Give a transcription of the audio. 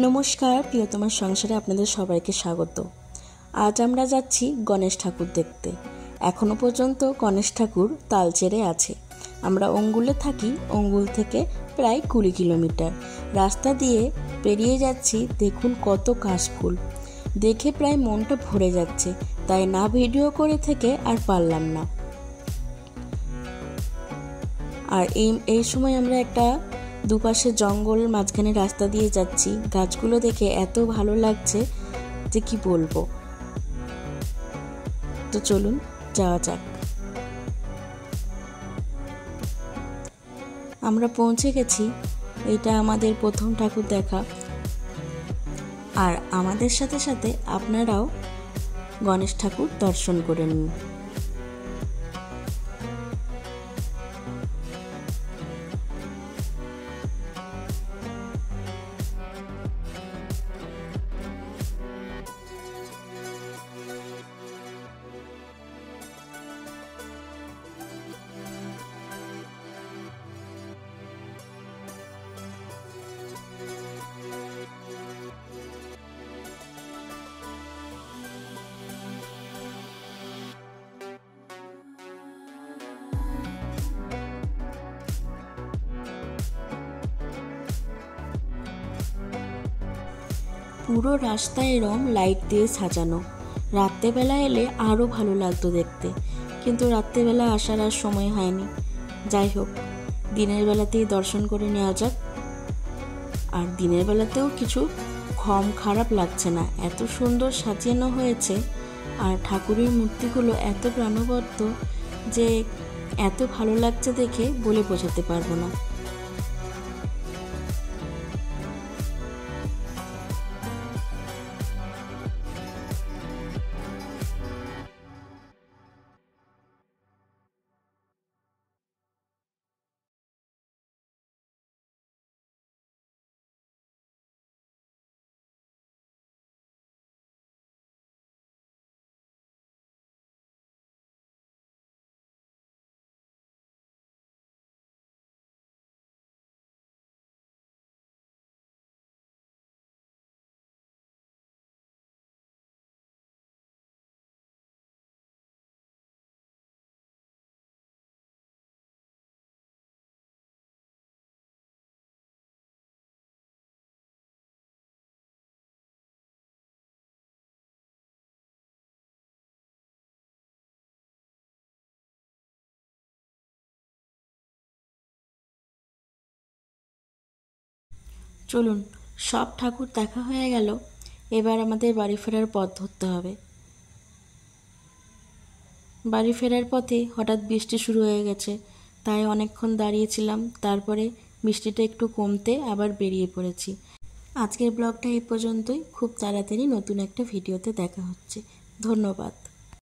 নমস্কার প্রিয়তমার সংসারে আপনাদের সবাইকে স্বাগত। আজ আমরা যাচ্ছি গণেশ ঠাকুর দেখতে। এখনো পর্যন্ত গণেশ ঠাকুর তালচেরে আছে। আমরা অঙ্গুলে থাকি, অঙ্গুল থেকে প্রায় 20 কিলোমিটার রাস্তা দিয়ে পেরিয়ে যাচ্ছি। দেখুন কত কাশফুল, দেখে প্রায় মনটা ভরে যাচ্ছে, তাই না ভিডিও করে থেকে আর পারলাম না। আর এই সময় আমরা একটা দুপাশে জঙ্গল মাঝখানে রাস্তা দিয়ে যাচ্ছি। গাছগুলো দেখে এত ভালো লাগছে যে কি বলবো। তো চলুন যাওয়া যাক। আমরা পৌঁছে গেছি। এটা আমাদের প্রথম ঠাকুর দেখা। আর আমাদের সাথে সাথে আপনারাও গণেশ ঠাকুর দর্শন করে নিন। পুরো রাস্তা এরম লাইট দিয়ে সাজানো। রাত্রেবেলা এলে আরও ভালো লাগতো দেখতে, কিন্তু রাত্রেবেলা আসার আর সময় হয়নি। যাই হোক, দিনের বেলাতেই দর্শন করে নেওয়া যাক। আর দিনের বেলাতেও কিছু কম খারাপ লাগছে না, এত সুন্দর সাজানো হয়েছে। আর ঠাকুরের মূর্তিগুলো এত প্রাণবন্ত যে এত ভালো লাগছে দেখে বলে বোঝাতে পারবো না। চলুন, সব ঠাকুর দেখা হয়ে গেল। এবার আমাদের বাড়ি ফেরার পথ ধরতে হবে। বাড়ি ফেরার পথে হঠাৎ বৃষ্টি শুরু হয়ে গেছে, তাই অনেকক্ষণ দাঁড়িয়েছিলাম। তারপরে বৃষ্টিটা একটু কমতে আবার বেরিয়ে পড়েছি। আজকের ব্লগটা এই পর্যন্তই। খুব তাড়াতাড়ি নতুন একটা ভিডিওতে দেখা হচ্ছে। ধন্যবাদ।